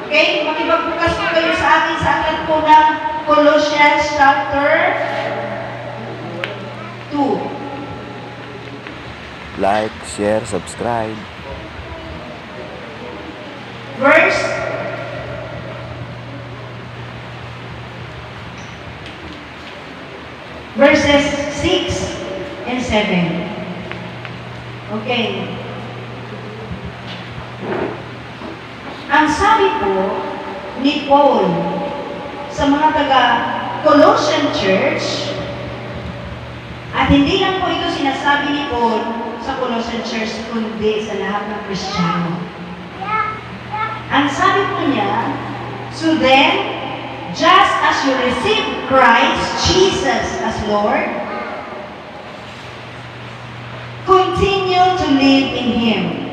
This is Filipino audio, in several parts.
Okay? Makipagbukas po kayo sa akin sa aklat po ng Colossians chapter 2. Like, share, subscribe. Verses 6 and 7. Okay. Ang sabi po ni Paul sa mga taga-Colossian Church, at hindi lang po ito sinasabi ni Paul sa Colossian Church, kundi sa lahat ng Kristiyano. Ang sabi po niya, so then, just as you receive Christ Jesus as Lord, continue to live in Him.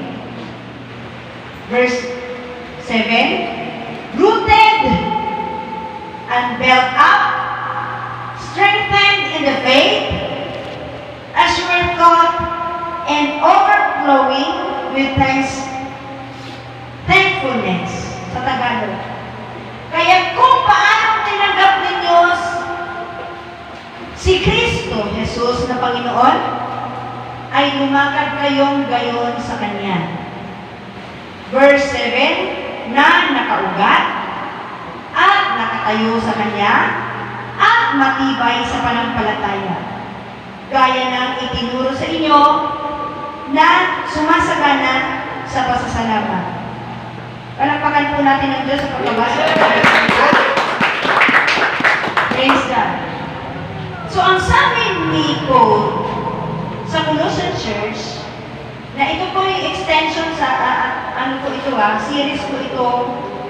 Verse 7, rooted and built up, strengthened in the faith, as you were taught, and overflowing with thankfulness. Sa Tagalog. Kaya kung paano tinanggap ninyo si Kristo Jesus na Panginoon, ay lumakad kayong gayon sa Kanya. Verse 7, na nakaugat at nakatayo sa Kanya at matibay sa panampalataya. Gaya ng itinuro sa inyo na sumasagana sa pasasalamat. Palakpakan po natin ang Diyos sa pagbabasa. Praise God. So, ang sabi ni Paul sa Colossian Church, na ito po yung extension sa, series po ito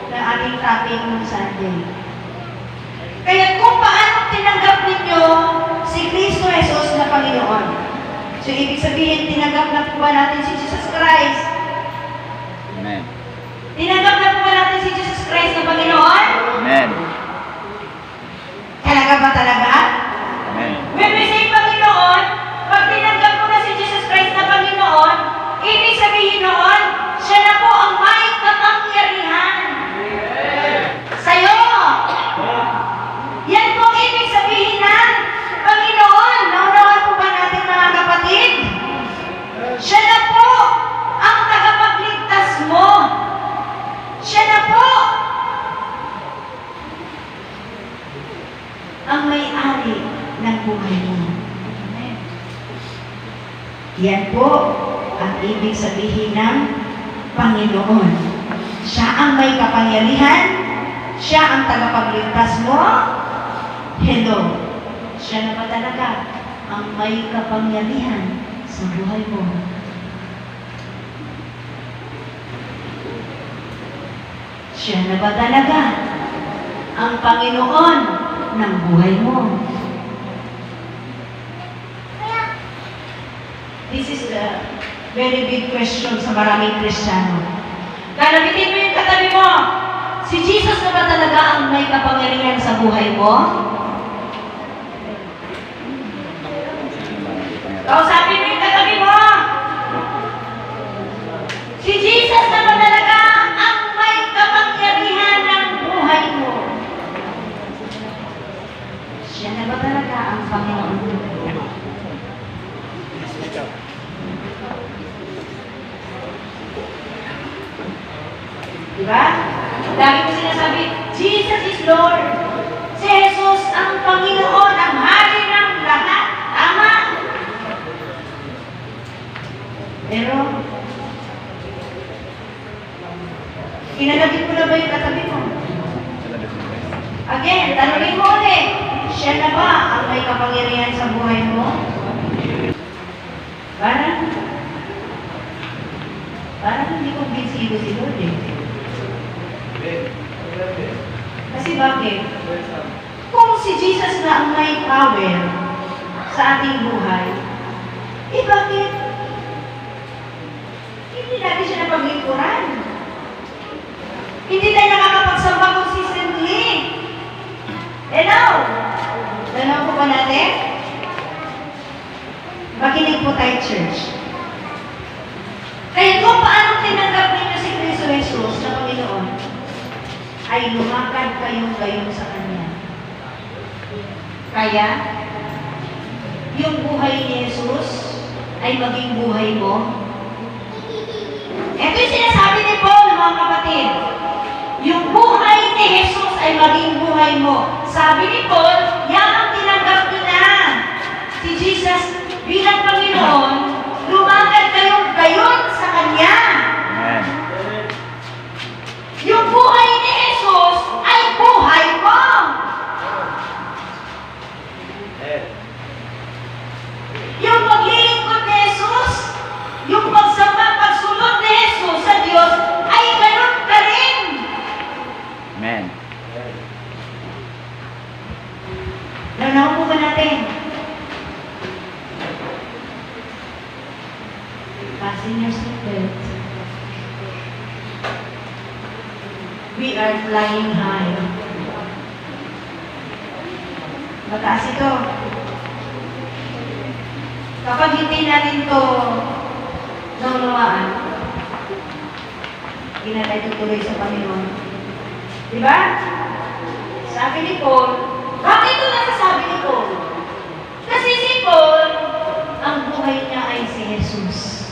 na ating topic ng Sunday. Kaya kung paano tinanggap ninyo si Kristo Jesus na Panginoon. So, ibig sabihin, tinanggap na po ba natin si Jesus Christ? Amen. Tinanggap na po ba natin si Jesus Christ na Panginoon? Amen. Talaga ba talaga? Amen. When we say Panginoon, pag tinanggap mo na si Jesus Christ na Panginoon, ibig sabihin noon, siya na po ang may kapangyarihan sa'yo. Yan po ang ibig sabihin ng Panginoon. Naunawan po ba natin mga kapatid? Siya na po ang tagapagligtas mo. Siya na po ang may-ari ng buhay mo. Amen. Yan po ang ibig sabihin ng Panginoon. Siya ang may kapangyarihan. Siya ang tagapagligtas mo. Hello. Siya na ba talaga ang may kapangyarihan sa buhay mo? Siya na ba talaga ang Panginoon ng buhay mo? This is the very big question sa maraming Kristiyano. Lalabitin mo yung katabi mo. Si Jesus na ba talaga ang may kapangyarihan sa buhay mo? Kausapin mo yung katabi mo. Si Jesus na ba talaga ang may kapangyarihan ng buhay mo? Siya na ba talaga ang Panginoon mo? Diba? Lagi ko sinasabi, Jesus is Lord. Si Jesus ang Panginoon, ang hari ng lahat. Tama? Pero, kinalabit mo na ba yung katabi mo? Again, tanongin mo ulit. Siya na ba ang may kapangyarihan sa buhay mo? Parang hindi kumbinsido si Lord eh. Kasi bakit? Kung si Jesus na ang may power sa ating buhay, bakit? Hindi natin siya napaglingkuran. Hindi tayo nakakapagsamba consistently. Hello? Dalaw po ba natin? Makinig po tayo, church. Kaya kung paano tinanggap ninyo si Kristo Jesus na Panginoon, ay lumakad kayong gayon sa Kanya. Kaya, yung buhay ni Jesus ay maging buhay mo. Ito yung sinasabi ni Paul, mga kapatid. Yung buhay ni Jesus ay maging buhay mo. Sabi ni Paul, yan ang tinanggap niyo na. Si Jesus bilang Panginoon, lumakad kayong gayon sa Kanya. Amen. Yung buhay ni Jesus ay buhay mo. Yung paglilingkod ni Jesus, yung pagsunod ni Jesus sa Diyos, ay ganun ka rin. Amen. Nanaw po ba natin? Fasten your seatbelt. We are flying high. Mataas ito. Kapag hindi natin ito naunawaan, hindi na tayo tutuloy sa Panginoon. Diba? Sabi ni Paul, bakit ito nasasabi ni Paul? Kasi si Paul, ang buhay niya ay si Jesus.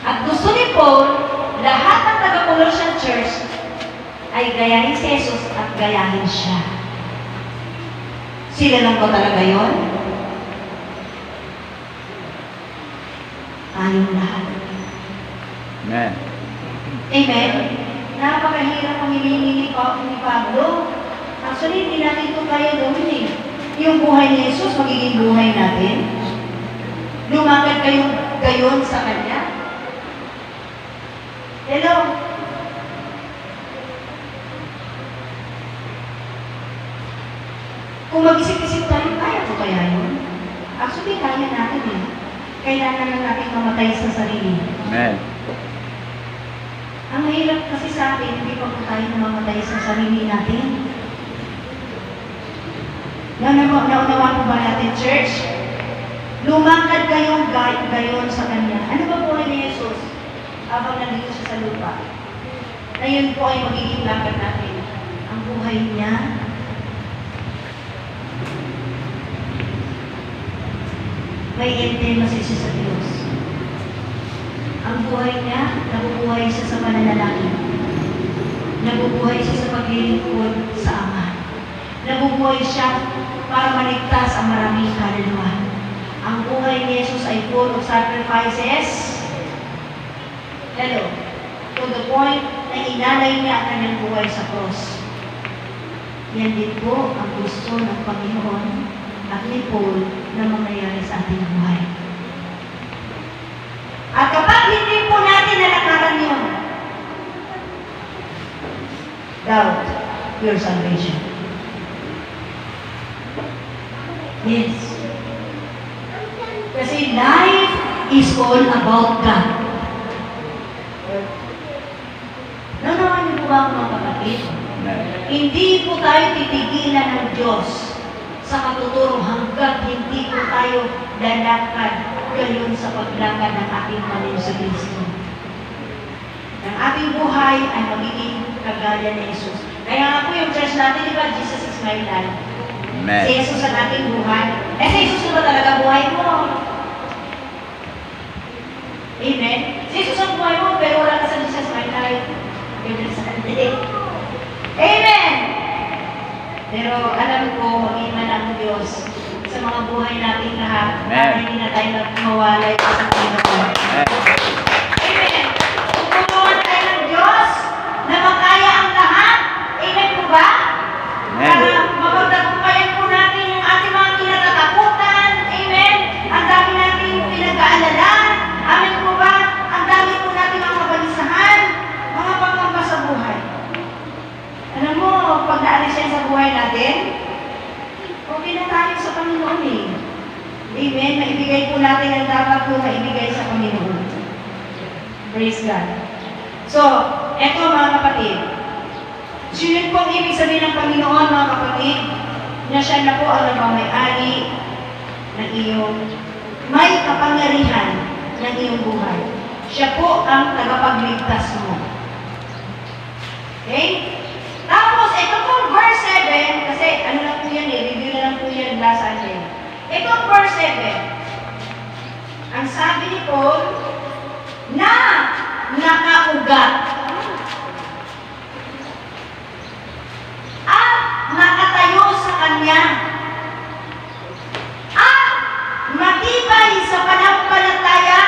At gusto ni Paul, lahat ng taga-Colossian Church ay gayahin si Jesus at gayahin siya. Sila lang ba talaga yun? Tayong lahat. Amen. Amen? Napakahirap ang hinihingi ni Pablo. Actually, hindi natin ito kaya gawin eh. Yung buhay ni Jesus, magiging buhay natin. Lumakad kayong gayon sa Kanya. Hello? Kung mag-isip-isip tayo, kaya ko kaya yun? Actually, kaya natin eh. Kailangan lang natin mamatay sa sarili. Amen. Ang mahirap kasi sa atin, hindi pa po tayo namamatay sa sarili natin. Naunawaan po ba natin, church? Lumakad kayong gayon sa Kanya. Ano ba buhay ni Jesus habang nandito siya sa lupa? Na yun po ay magiging lakad natin. Ang buhay niya, may intimacy siya sa Diyos. Ang buhay niya, nabubuhay siya sa pananalangin. Nabubuhay siya sa paglilingkod sa Ama. Nabubuhay siya para maligtas ang maraming kaluluwa. Ang buhay ni Jesus ay full of sacrifices. Hello. To the point na inalay niya ang kanyang buhay sa cross. Yan din po ang gusto ng Panginoon at ni Paul na mangyayari sa ating buhay. At kapag hindi po natin nalakaran yun, doubt your salvation. Yes. Kasi life is all about God. Nanawan niyo po ba mga kapatid? Hindi po tayo titigilan ng Diyos sa katuturo hanggang hindi po tayo lalakad gayon sa paglakad ng ating Panginoon sa Kristo. Ang ating buhay ay magiging kagaya ni Jesus. Kaya nga po yung church natin, di ba, Jesus is my life. Amen. Si Jesus ang ating buhay. Eh, si Jesus ba talaga buhay mo? Amen? Si Jesus ang buhay mo, pero wala ka sa Jesus my life. Every Sunday. Amen! Pero alam ko, mag-iman ang Diyos sa mga buhay nating lahat. Amen. Para hindi na tayo mawalay sa Panginoon. Amen. Amen! Tutulungan tayo ng Diyos na makaya ang lahat. Amen po ba? Amen. Para mapagtagumpayan po natin yung ating mga kinatatakutan. Amen? Ang dami nating pinag-aalala. Amen po ba? Ang dami po natin mga kabalisahan. Mga pangamba sa buhay. Alam mo, pag naalis yan sa buhay natin, okay na tayo sa Panginoon eh. Amen? Maibigay po natin ang dapat po maibigay sa Panginoon. Praise God. So, eto mga kapatid. So, yun po ang ibig sabihin ng Panginoon, mga kapatid, na siya na po ang nagmamay-ari ng iyong may kapangyarihan ng iyong buhay. Siya po ang tagapagligtas mo. Okay? Tapos, ito pong verse 7, kasi ano lang po yan review na lang po yan last Sunday. Itong verse 7, ang sabi ni Paul, na nakaugat at nakatayo sa kanya at matibay sa pananampalataya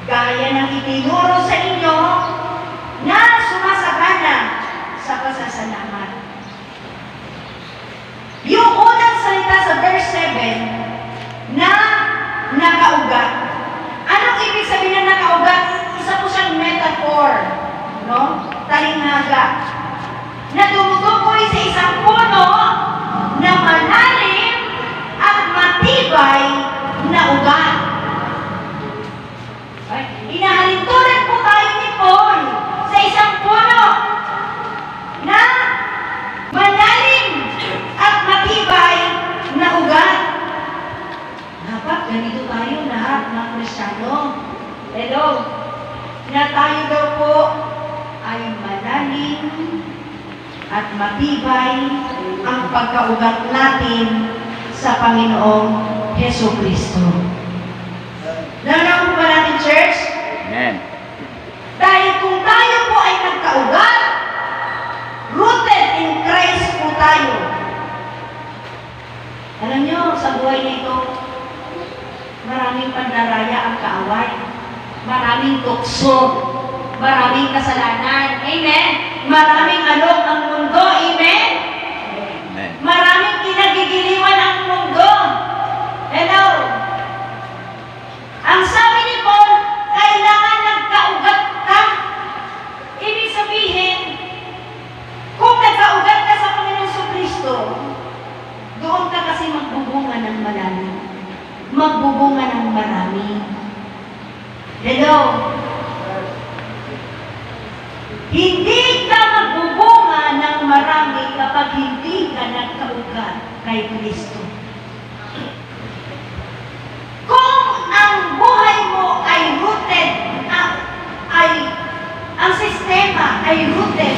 gaya ng itinuro sa inyo na sumasagana sa pasasalamat. Yung unang salita sa verse 7 na nakaugat. Anong ibig sabihin ng nakaugat? Isa po siyang metaphor, no? Talinghaga. Na tumutukoy sa isang puno na malalim at matibay na ugat. Inahalintulad po tayo ni Paul sa isang puno na malalim at matibay na ugat. Dapat ganito tayo lahat ng Kristiyano. Hello? Na tayo daw po ay malalim at matibay ang pagkaugat natin sa Panginoong Heso Kristo. Nanaw po ba natin, church? Amen. Dahil kung tayo po ay nagkaugat, rooted in Christ po tayo. Alam nyo, sa buhay na ito, maraming pandaraya ang kaaway. Maraming tukso. Maraming kasalanan. Amen? Maraming alok ang mundo. Amen? Amen. Maraming kinagigiliwan ang mundo. Hello? Ang sabi ni Paul, kailangan nagkaugat ka. Ibig sabihin, kung nagkaugat ka sa Panginoon Kristo, doon ka kasi magbubunga ng malalim. Magbubunga ng marami. Hello? Hindi ka magbubunga ng marami kapag hindi ka nagkaugat kay Kristo. Kung ang buhay mo ay rooted, ang sistema ay rooted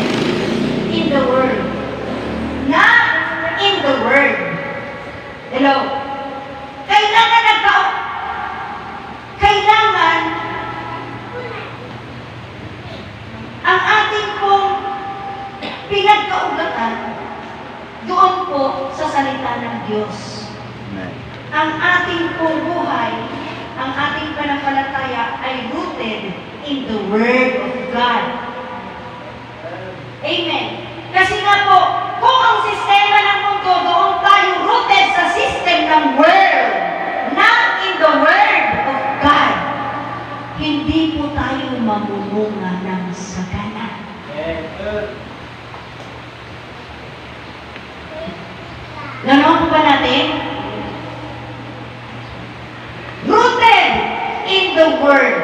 in the Word. Not in the Word. Hello? Kailangan ang ating pong pinagkaugatan doon po sa salita ng Diyos. Amen. Ang ating pong buhay, ang ating pananampalataya ay rooted in the Word of God. Amen. Kasi nga po, kung ang sistema ng mundo, doon tayo rooted sa system ng world, not in the Word of God, hindi po tayo mamumunga ng sagana. Ganoon po ba natin? Rooted in the Word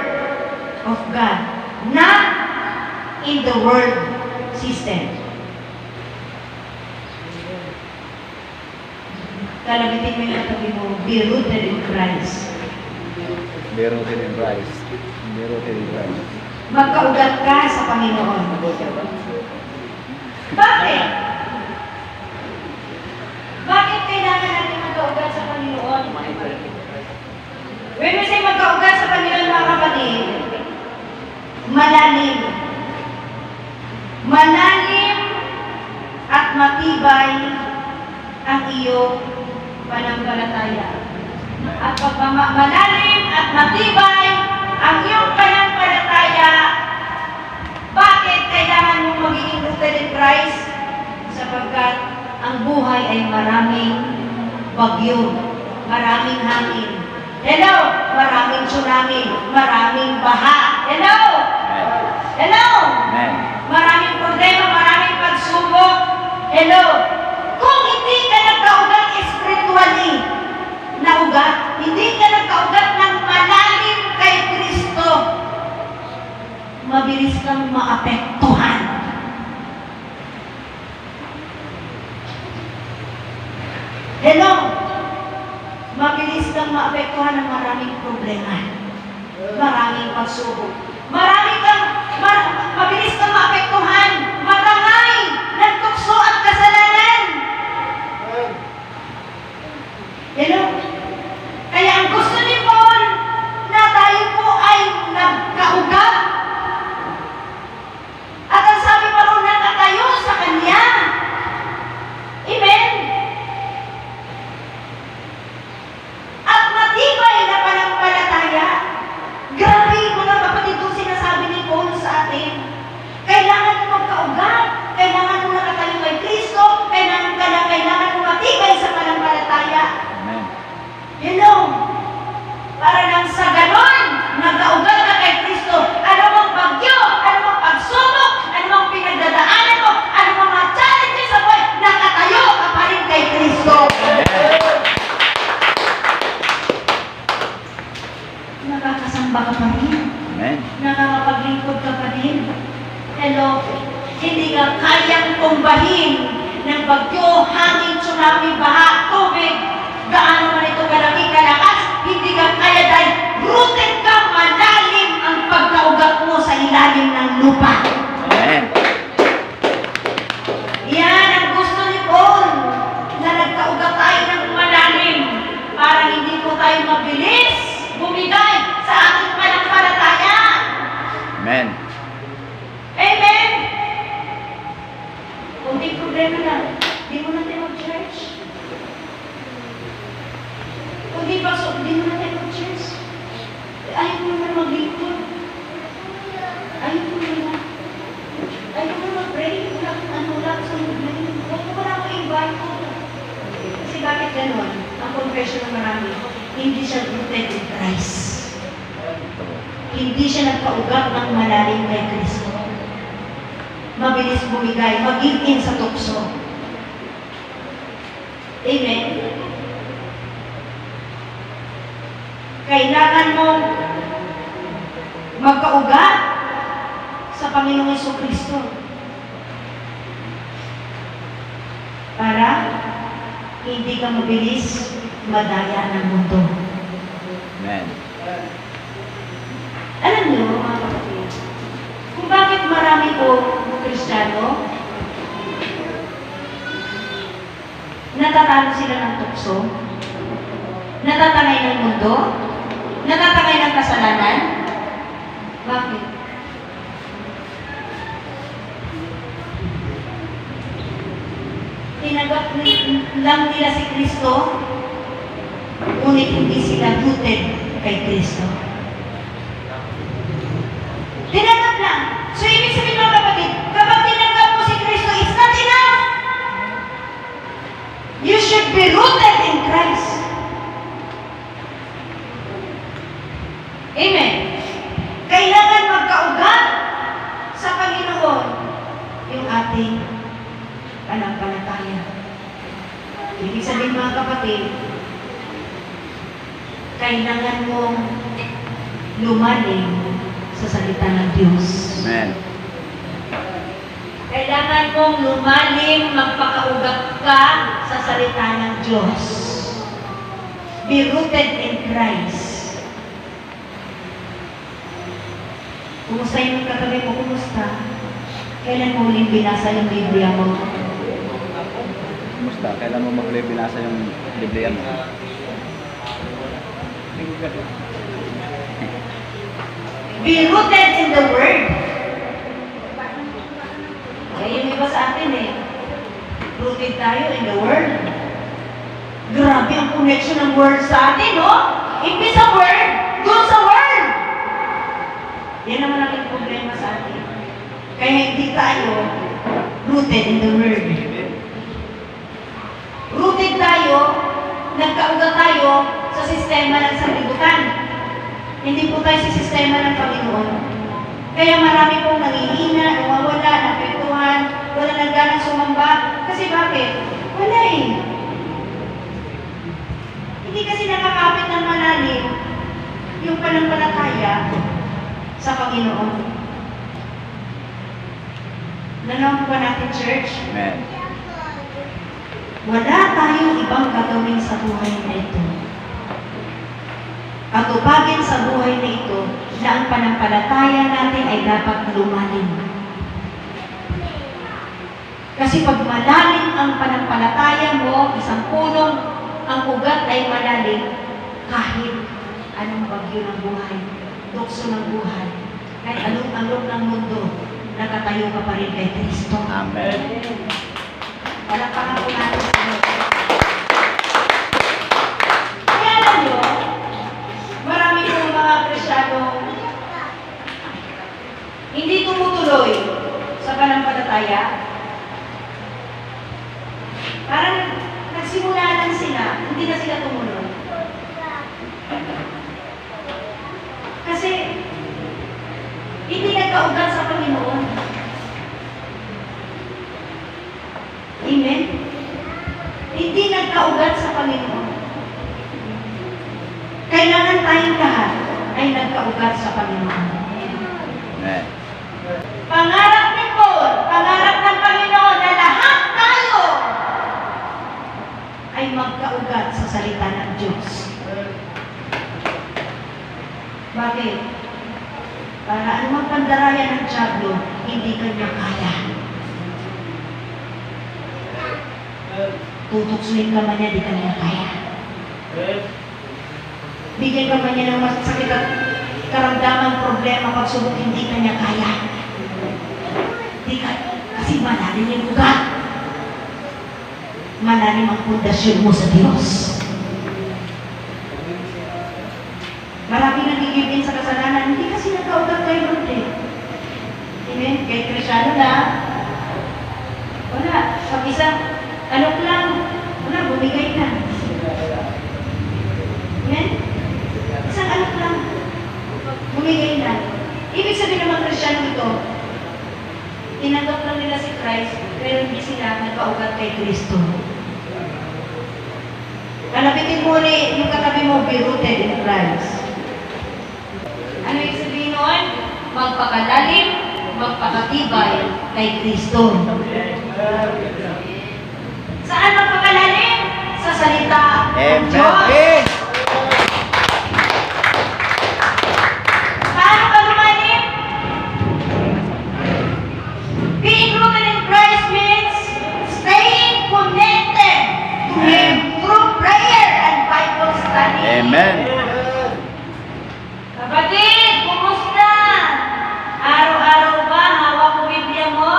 of God, not in the world system. Kalabitin mo yung katabi mo, be rooted in Christ. Be rooted in Christ. Be rooted in Christ. Magkaugat ka sa Panginoon. Bakit? Bakit kailangan natin magkaugat sa Panginoon? When we say magkaugat sa Panginoon, mga kapatid, malalim. Malalim at matibay ang iyong pananampalataya. At pag malalim at matibay ang iyong pananampalataya, bakit kailangan mong magiging rooted in Christ? Sapagkat ang buhay ay maraming bagyo, maraming hangin. Hello? Maraming tsunami, maraming baha. Hello? Amen. Hello? Amen. Maraming problema, maraming pagsubok. Hello? Kung hindi ka nagkaugat spiritually na ugat, hindi ka nagkaugat ng malalim kay Kristo, mabilis kang maapektuhan. Hello? Mabilis kang maapektuhan ng maraming problema. maraming pagsubok. Mabilis kang maapektuhan, matangay ng tukso at kasalanan. Hello? Kaya ang gusto ni Paul na tayo po ay nagkaugat. At ang sabi pa rin nakatayo sa Kanya. Amen? At matibay na panampalataya. Grabe, mga kapatid, kung sinasabi ni Paul sa atin. Kailangan mo magkaugat. Kailangan mo nakatayo kay Kristo. Kailangan mo matibay sa panampalataya. Amen. You know, para nang sa ganon, nagkaugat ka kay Kristo. Ano mang bagyo, ano mang pagsubok, ano mang pinagdadaanan mo, ano mang mga challenges sa buhay, nakatayo ka pa rin kay Kristo. Nakakasamba ka pa rin. Amen. Nakakapaglingkod ka pa rin. Hello, hindi ka kayang tumbahin ng bagyo, hangin, tsunami, baha, tubig. Gaano man ito kalaki, kalakas, hindi ka kaya dahil rooted ka, malalim ang pagkaugat mo sa ilalim ng lupa. Amen. Yan ang gusto ni Paul, na nagkaugat tayo ng malalim para hindi po tayo mabilis bumigay sa ating panampalataya. Amen. Amen? Kunting problema lang, di mo natin mag-church. Hindi mo natin mag-church. Ayaw mo naman maglingkod. Ayaw mo naman. Ayaw mo mag-pray. Wala ka sa movement. Wala ko invite ko. Kasi bakit ganon? Ang confession ng marami, hindi siya rooted in Christ. Hindi siya nagkaugat ng malalim kay Kristo. Mabilis bumigay, mag-give in sa tukso. Amen? Kailangan mong magkaugat sa Panginoong Jesucristo para hindi ka mabilis madaya ng mundo. Amen. Alam niyo, mga kapatid, kung bakit marami po Kristiyano natatalo sila ng tukso, natatangay ng mundo, natatangay ng kasalanan. Bakit? Tinanggap lang nila si Kristo, ngunit hindi sila rooted kay Kristo. Tinanggap lang. So, ibig sabihin mga kapatid, kapag tinanggap mo si Kristo, it's not enough. You should be rooted in Christ. Amen. Kailangan magkaugat sa Panginoon yung ating panampalataya. Ibig sabihin mga kapatid, kailangan mong lumalim sa salita ng Diyos. Amen. Kailangan mong lumalim, magpakaugat ka sa salita ng Diyos. Be rooted in Christ. Kumusta yung katabi mo? Kumusta? Kailan mo uling binasa yung Biblia mo? Kumusta? Kailan mo mag-ulit binasa yung Biblia mo? Be rooted in the Word. Kaya yung iba sa atin rooted tayo in the Word. Grabe ang connection ng Word sa atin, no? Imbis sa Word, doon sa Word. Yan naman ang problema sa atin. Kaya hindi tayo rooted in the Word. Rooted tayo, nagkaugat tayo sa sistema ng sanlibutan. Hindi po tayo sa sistema ng Panginoon. Kaya marami pong nangihina, nawawala, napektuhan, wala nang ganang sumamba. Kasi bakit? Wala Hindi kasi nakakapit ng malalim yung panampalataya sa Panginoon. Nanaw ba natin, church? Amen. Wala tayong ibang gagawin sa buhay na ito. Atupagin sa buhay na ito na ang panampalataya natin ay dapat lumalim. Kasi pag malalim ang panampalataya mo, isang punong ang ugat ay malalim, kahit anong bagyo ng buhay, tukso ng buhay, kahit anong alok ng mundo, nakatayo ka pa rin kay Kristo. Amen. Palakpakan po natin sa Diyos. Kaya alam nyo, marami pong mga Kristyano hindi tumutuloy sa panampalataya. Parang nagsimula lang sila, hindi na sila tumuloy. Kasi hindi nagkaugat sa Panginoon. Amen? Hindi nagkaugat sa Panginoon. Kailangan tayong lahat ay nagkaugat sa Panginoon. Amen. Pangarap ni Paul, pangarap ng Panginoon na lahat tayo ay magkaugat sa salita ng Diyos. Bakit? Para anumang pandaraya ng Diablo, hindi kanya kaya. Tutuksuin ka man niya, di kanya kaya. Bigyan ka man niya ng masakit at karamdaman, problema, pagsubok, hindi kanya kaya. Kasi malalim yung ugat. Malalim ang pundasyon mo sa Diyos. Marami nagigibin sa kasalanan, hindi kasi nagkaugat kay Lord eh. Amen? Kay Kristyano na, wala. Pag isang, lang, wala, bumigay na. Amen? Isang lang, bumigay na. Ibig sabihin naman Kristyano ito, tinanggap lang nila si Christ, pero hindi sila nagkaugat kay Kristo. Lalapitin mo rin yung katabi mo, be rooted in Christ. Ano yung sabihin nun? Magpakalalim, magpakatibay kay Kristo. Saan magpakalalim? Sa salita ng Diyos. Amen. Paano ka lumalim? Being rooted in Christ means staying connected to Him through prayer and Bible study. Amen. Kapatid, kumusta? Araw-araw ba hawak mo Biblia mo?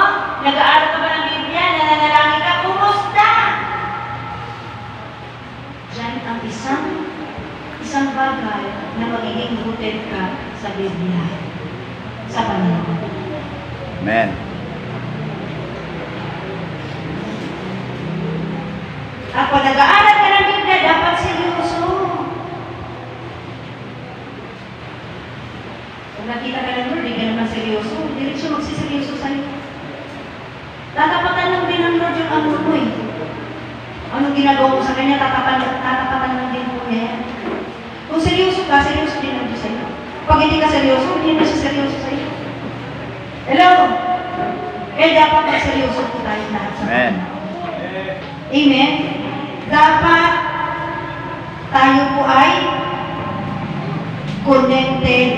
Nag-aaral ka ba ng Biblia? Nananalangin ka? Kumusta? Diyan ang isang bagay na magiging rooted ka sa Biblia, sa Panginoon. Amen. At pag nag-aaral ka ng Biblia, dapat seryoso. Kung nakita ka ng Lord, hindi ka naman seryoso, hindi rin siya magsiseryoso sa'yo. Tatapatan lang din ng Lord yung amor mo eh. Anong ginagawa mo sa Kanya, tatapatan lang din po niya yan. Kung seryoso ka, seryoso din ang Diyos sa'yo. Pag hindi ka seryoso, hindi na siya seryoso sa'yo. Hello? Kaya dapat magseryoso po tayo lahat sa Amen. Amen? Dapat tayo po ay connected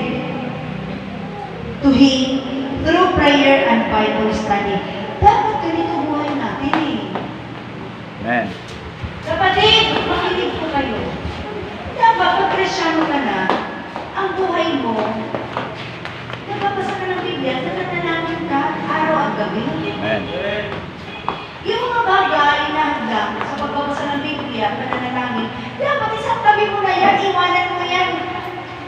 to Him through prayer and Bible study. Dapat ganito buhay natin eh. Amen. Kapatid, makinig po kayo. Dapat pag Kristyano ka na, ang buhay mo, nagbabasa ka ng Biblia, nananalangin ka araw at gabi. Amen. Yung mga bagay na hanggang sa pagbabasa ng Biblia, pananalangin, dapat isang tabi mo na yan, iwanan mo yan,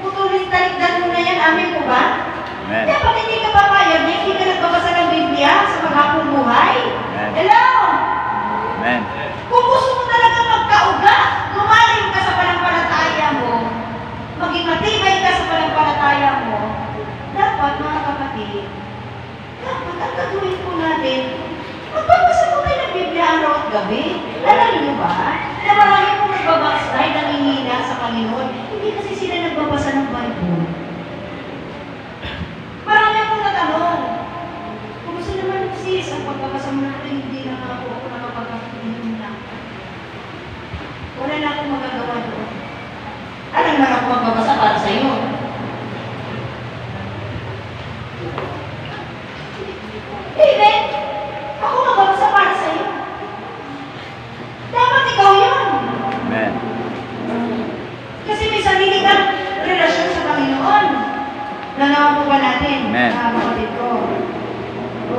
putulin talikdan mo na yan, amin po ba? Amen. Dapat hindi ka papayag na hindi ka nagbabasa ng Biblia sa maghapong buhay. Amen. Hello? Amen. Kung gusto mo talaga magkaugat, lumalim ka sa panampalataya mo, maging matibay ka sa panampalataya mo, dapat mga kapatid, dapat ang gagawin po natin, magbabasa po kayo ng Biblia araw at gabi. Alam niyo ba, na marami pong nagbabackslide, nangihina sa Panginoon, hindi kasi sila nagbabasa ng Bible. Marami akong natanong, kung gusto naman sis, ang pagbabasa mo natin, hindi na ako nakapag-inom na. Wala na akong magagawa doon. Alam naman ako magbabasa para sa iyo. David, ako magbabasa para sa iyo. Dapat ikaw yun. Amen. Kasi may sarili kang relasyon sa Panginoon. Nanawa po ba natin? Amen. Mga kapatid ko.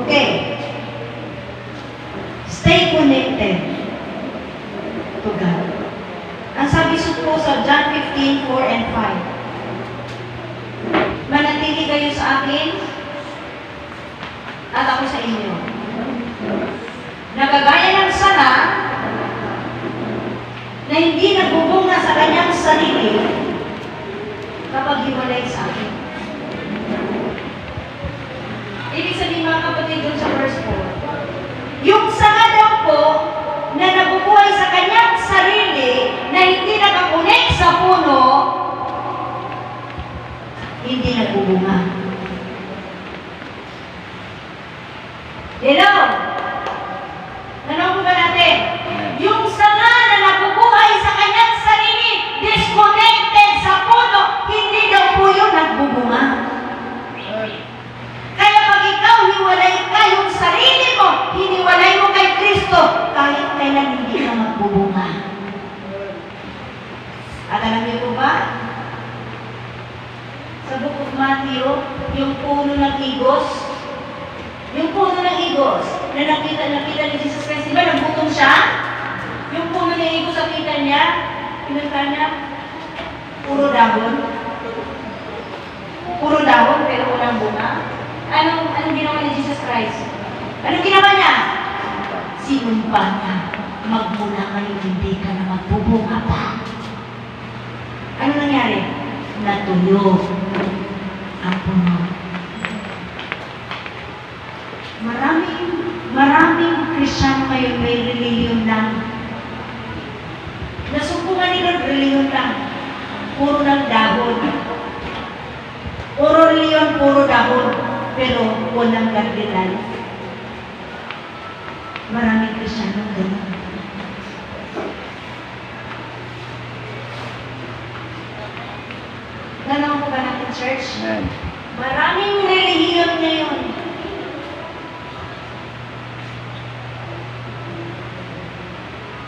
Okay. Stay connected to God. Ang sabi po sa John 15:4 and 5. Manatili kayo sa akin at ako sa inyo. Nagagaya ng sanga na hindi nagbubunga sa kanyang sarili kapag hiwalay sa akin. Ibig sabihin mga kapatid dun sa verse 4, yung sanga daw po na nabubuhay sa kanyang sarili na hindi nakakunik sa puno, hindi nagbubunga. Hello? Nanaw po ba natin? Yung sanga na nabubuhay sa kanyang sarili, disconnected sa puno, hindi daw po yun nagbubunga. Kaya pag ikaw hiwalay ka yung sarili mo, hiniwalay mo kay Kristo, kahit kailan hindi ka magbubunga. At alam niyo po ba? Sa Book of Matthew, yung puno ng igos, na nakita ni Jesus Christ, diba nagbutom siya? Yung puno ng igos, nakita niya, pinunta niya, puro dahon, pero walang bunga. Anong ginawa ni Jesus Christ? Anong ginawa niya? Sinumpa niya, magmula ngayon hindi ka na magbubunga pa. Ano nangyari? Natuyo ang puno. Maraming Kristyano ngayon may reliyon lang. Nasumpungan nila reliyon lang. Puro ng dahon. Puro reliyon, puro dahon. Pero walang godly life. Maraming Kristyano ganun. Nanaw ko ba natin, church? Amen. Maraming relihiyon ngayon.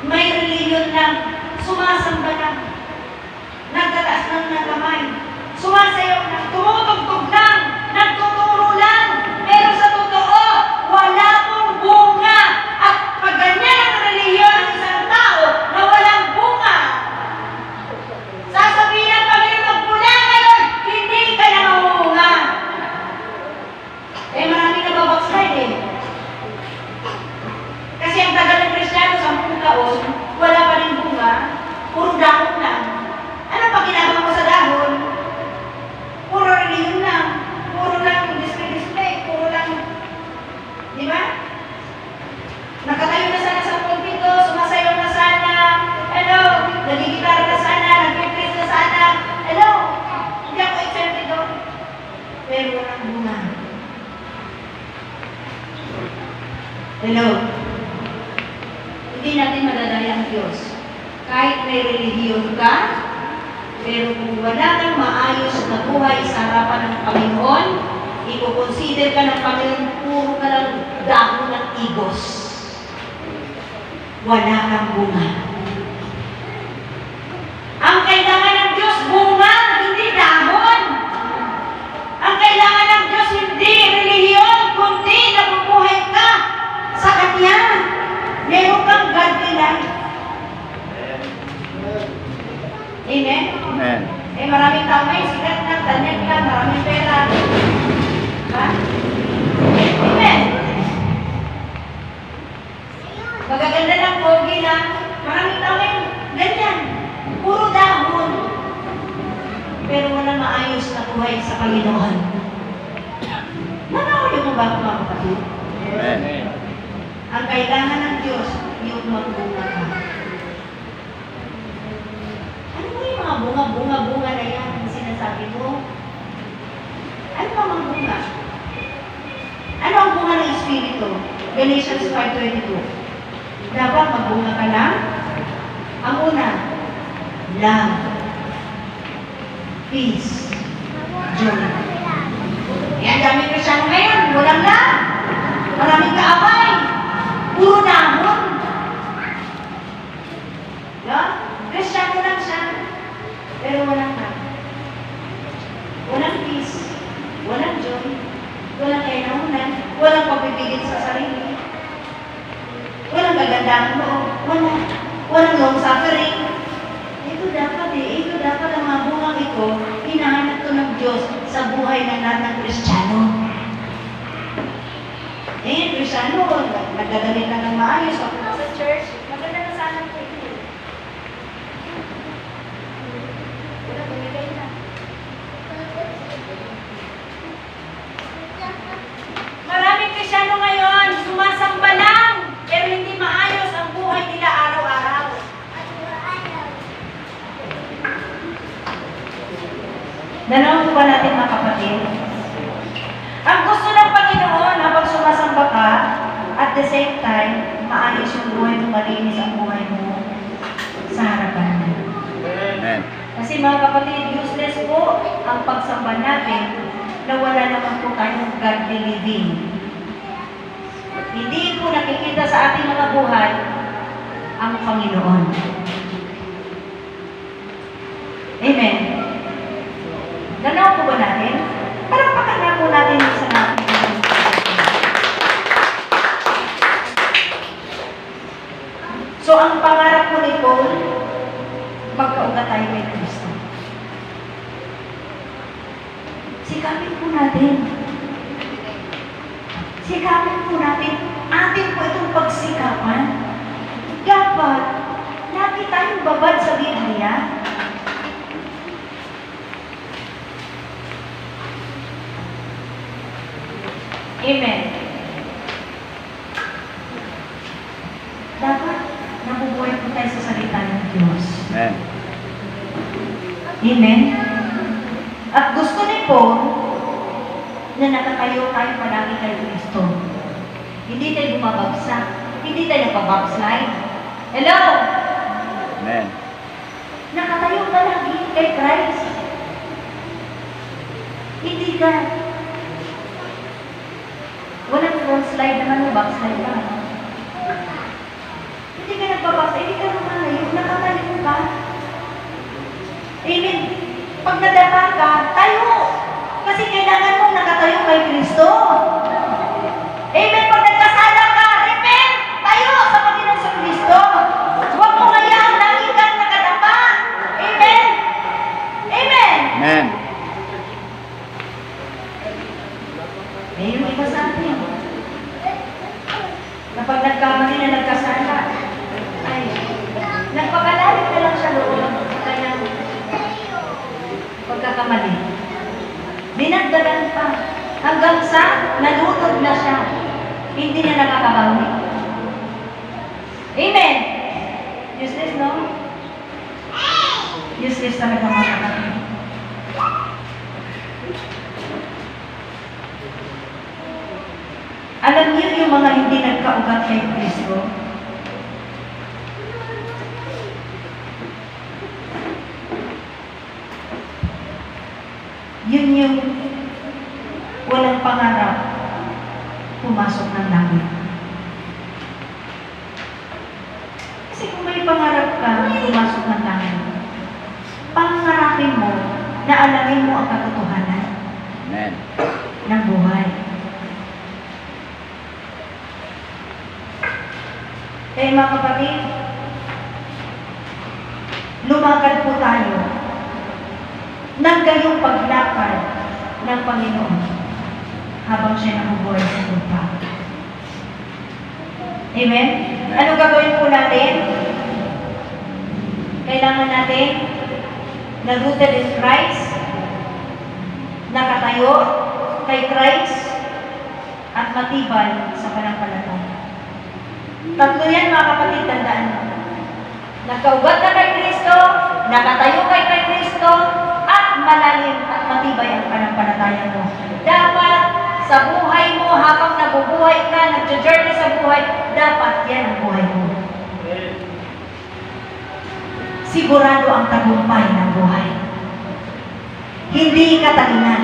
May relihiyon lang. Sumasamba lang. Nagtataas lang ng kamay. Sumasayaw lang. Tumutugtog lang. Nagtuturo lang. Pero sa totoo, wala pong bunga. At pag ganyan ang relihiyon ng isang tao na walang bunga, sasabihin ng Panginoon, magmula ngayon, hindi ka na mamumunga. Eh, marami na babackslide eh. Kasi ang tagal ng Kristiyano, 10 taon, wala pa rin bunga, puro dahon lang. Ano pa ginagawa mo sa dahon? Puro reliyon lang. Puro lang display, puro lang. Di ba? Nakatayo na sana sa pulpito, sumasayaw na sana. Hello, nagigitara na sana, nag-press na sana. Hello, hindi ako excited doon. Pero walang bunga. Hello. Hindi natin madadaya ang Diyos. Kahit may relihiyon ka, pero kung wala kang maayos na buhay sa harapan ng Panginoon, i-consider ka ng Panginoon, puro ka lang dahon ng igos. Wala kang bunga. Ang kailangan ng Diyos, bunga, hindi dahon. Ang kailangan ng Diyos, hindi relihiyon, kundi nabubuhay ka sa Kanya. Meron kang godly life. Amen? Amen. Eh, maraming tao ngayon, sikat na, tanyan ka, maraming pera. Ha? Amen? Magaganda lang, pogi lang. Maraming tao ngayon, ganyan. Puro dahon. Pero walang maayos na buhay sa Panginoon. Nanawin mo ba, mga kapatid? Amen. Ang kailangan ng Diyos, yung magbunga ka. Ano mo yung mga bunga na yan ang sinasabi mo? Ano ba mga bunga? Ano ang bunga ng Espiritu? Galatians 5:22. Dapat magbunga ka lang. Ang una, love. peace, joy. Yan, dami Kristyano ngayon, walang na. Maraming kaaway. Puro dahon. Yan, Kristyano lang siya. Pero walang na. Walang peace, walang joy, walang kainahunan, walang pagpipigil sa sarili. Walang kagandahan mo, walang long suffering. Ito dapat ang mga bungang ito, hinahanap to ng Diyos sa buhay ng lahat ng Kristiyano. Kristiyano, nagdadamit lang ng maayos. Ako sa church, maganda na sana ko ito. Wala, bumigay na. Maraming Kristiyano ngayon, sumasamba lang, pero hindi maayos ang buhay nila araw-araw. Danaw po ba natin mga kapatid? Ang gusto ng Panginoon habang sumasamba ka, at the same time, maayos yung buhay mo, malinis ang buhay mo sa harapan niya. Amen. Kasi mga kapatid, useless po ang pagsamba natin na wala naman po tayong godly living. Hindi po nakikita sa ating mga buhay ang Panginoon. Amen. Ganaw po ba natin? Parang pakana po natin sa natin. So, ang pangarap po ni Paul, magkaugat tayo kay Kristo. Sikapin po natin. Sikapin po natin. Atin po itong pagsikapan. Dapat, lagi tayong babad sa Biblia. Amen. Dapat, nabubuhay po tayo sa salita ng Diyos. Amen. Amen. At gusto ni Paul na nakatayo tayo palagi kay Kristo. Hindi tayo bumabagsak. Hindi tayo nagpabagslide. Hello? Amen. Nakatayo ka lagi kay Christ. Hindi ka. Walang front slide naman o backslide ka. Hindi ka nagpabagslide. Hindi ka lumalayo. Nakatayo ka. Amen. Pag nadapa ka, tayo. Kasi kailangan mong nakatayo kay Kristo. Amen. Pag nagkasala ka, repent. Tayo sa Panginoon sa Kristo. Huwag mo hayaan lagi kang nakadapa. Amen. Amen. Amen. Eh, yung iba sa atin. Kapag nagkamali na nagkasala, ay, nagpakalalim na lang siya doon sa kanyang pagkakamali. Dinagdagan pa. Hanggang sa nalunod na siya. Hindi niya nakakabawi. Amen! Useless, no? Useless talaga mga kapatid. Alam niyo yung mga hindi nagkaugat kay Kristo? Yun yung walang pangarap pumasok ng langit. Kasi kung may pangarap ka pumasok ng langit, pangarapin mo na alamin mo ang katotohanan Amen. ng buhay. Kaya mga kapatid, lumakad po tayo ng gayong paglakad ng Panginoon habang siya nabubuhay sa lupa. Amen? Ano gagawin po natin? Kailangan natin na rooted in Christ, nakatayo kay Christ, at matibay sa pananampalataya. Tatlo yan mga kapatid, tandaan mo. Nagkaugat ka kay Kristo, nakatayo kay Kristo, at malalim at matibay ang pananampalataya mo. Dapat sa buhay mo, habang nabubuhay ka, nag-journey sa buhay, dapat yan ang buhay mo. Sigurado ang tagumpay ng buhay. hindi katalingan.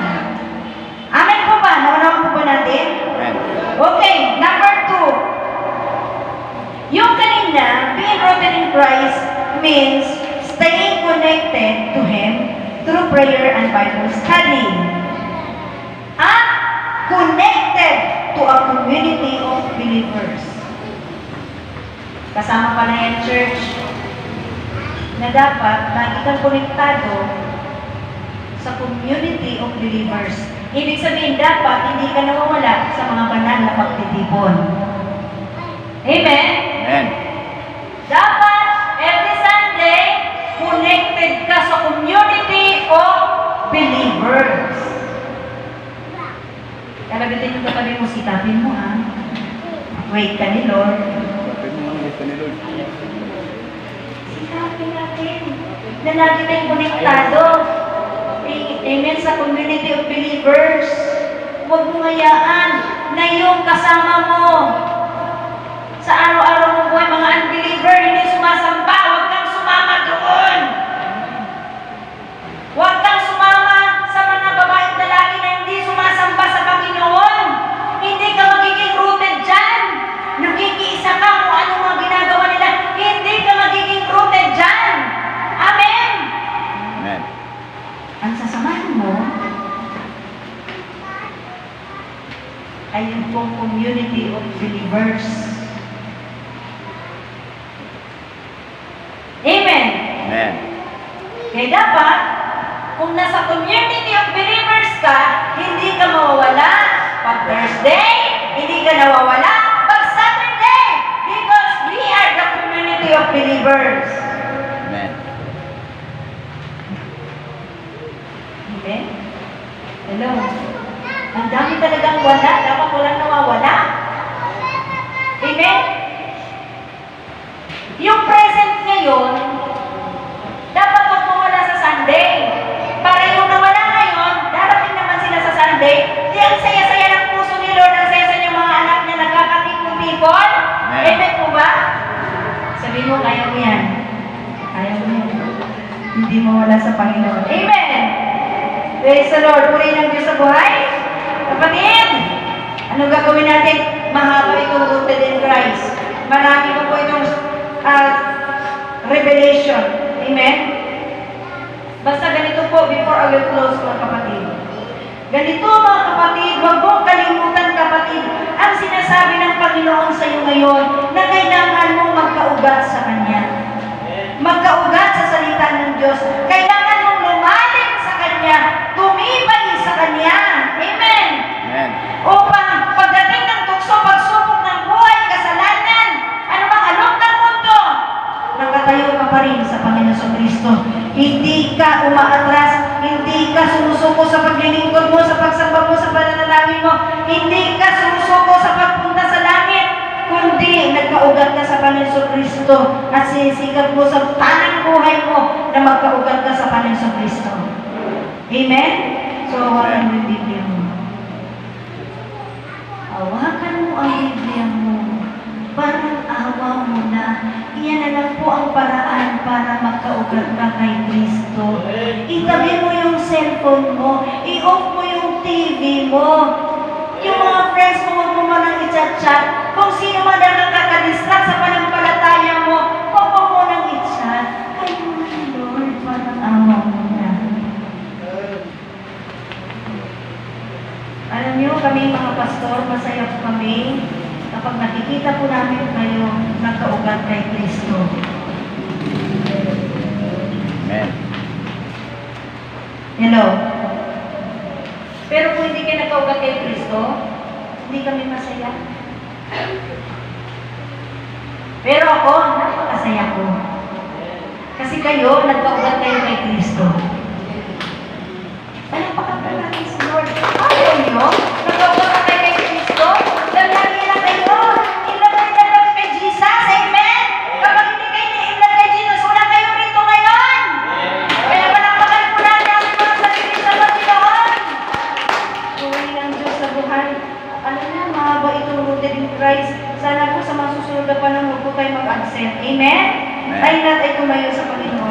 Amen po ba? Naunawan po ba natin? Amen. Okay, number 2. Yung kanina, being rooted in Christ means staying connected to Him through prayer and Bible study. At connected to a community of believers. Kasama pa na yan, church, na dapat lagi kang konektado sa community of believers. Ibig sabihin, dapat hindi ka nawawala sa mga banal na pagtitipon. Amen? Amen. Dapat, every Sunday, connected ka sa community of believers. Kalabitin yung katabi mo, sitapin mo, ha? Wait ka ni Lord. Pwede mo lang gusto ni Lord. Sitapin natin na lagi tayong konektado. Amen, sa community of believers. Huwag mong hayaan na yung kasama mo sa araw-araw mo buhay, mga unbeliever, hindi sumasamba. Huwag kang sumama doon. Huwag kang sumama sa mga babaeng lalaki na hindi sumasamba sa Panginoon. Hindi ka magiging rooted dyan. Nakikiisa ka kung ano mga ginagawa nila. Hindi ka magiging rooted dyan. Amen? Amen. Ang sasamahan mo ay yung pong community of believers. Amen? Amen. Kaya dapat, kung nasa community of believers ka, hindi ka mawawala pag Thursday, hindi ka nawawala pag Saturday, because we are the community of believers. Amen. Amen? Hello? Ang dami talagang wala, dapat walang nawawala. Amen? Yung present ngayon, dapat wag mawala sa Sunday. Para yung nawala ngayon, darating naman sila sa Sunday, di ang saya-saya ng puso ni Lord, ang saya-saya yung mga anak niya nagkakatipon-tipon. Amen po ba? Sabi mo, kaya mo yan. Kaya mo yan. Hindi mawala sa Panginoon. Amen! Praise the Lord. Purihin ang Diyos sa buhay. Kapatid, ano gagawin natin? Mahaba itong rooted in Christ. Marami pa po itong revelation. Amen? Basta ganito po, before I will close, mga kapatid. Ganito, mga kapatid, huwag mong kalimutan, kapatid, ang sinasabi ng Panginoon sa iyo ngayon na kailangan mong magkaugat sa Kanya. Magkaugat sa salita ng Diyos. Kailangan mong lumalim sa Kanya, tumibay sa Kanya. Amen? Amen. Upang pagdating ng tukso, pagsubok ng buhay, kasalanan, ano bang alok ng mundo, nakatayo ka pa rin sa Panginoon Kristo. Hindi ka umaatras, hindi ka sumusuko sa paglilingkod mo, sa pagsamba mo, sa pananalangin mo, hindi ka sumusuko sa pagpunta sa langit, kundi nagkaugat ka sa Panginoon Kristo at sinisikap mo sa tanang buhay mo na magkaugat ka sa Panginoon Kristo. Amen? So, hawakan mo yung Biblia mo. Hawakan mo ang Biblia mo. Parang awa mo na. Iyan na lang po ang paraan para magkaugat ka kay Kristo. Itabi mo yung cellphone mo. I-off mo yung TV mo. Yung mga friends mo, huwag mo manang i-chat-chat. Kung sino man ang nakakadistract sa panampalataya mo, huwag mo nang i-chat. Ay, Lord, parang awa mo na. Alam niyo, kami mga pastor, masaya po kami kapag nakikita po namin kayo nagkaugat kay Kristo. Amen. Hello? Pero kung hindi kayo nagkaugat kay Kristo, hindi kami masaya. Pero ako, napakasaya ko. Kasi kayo, nagkaugat kayo kay Kristo. Palakpakan po natin si Lord. Ayaw nyo? Nagkaugat ka kayo kay Kristo? Lagi na kayo. Ilagay na lang kay Jesus. Amen? Kapag hindi kayo ilagay kay Jesus, wala kayo rito ngayon. Kaya palakpakan po natin ang mga sarili sa Panginoon. Purihin ang Diyos sa buhay. Alam niyo, mahaba itong rooted in Christ. Sana po sa mga susunod na panahon po tayo mag-absent. Amen? Amen. Tayo natin tumayo sa Panginoon.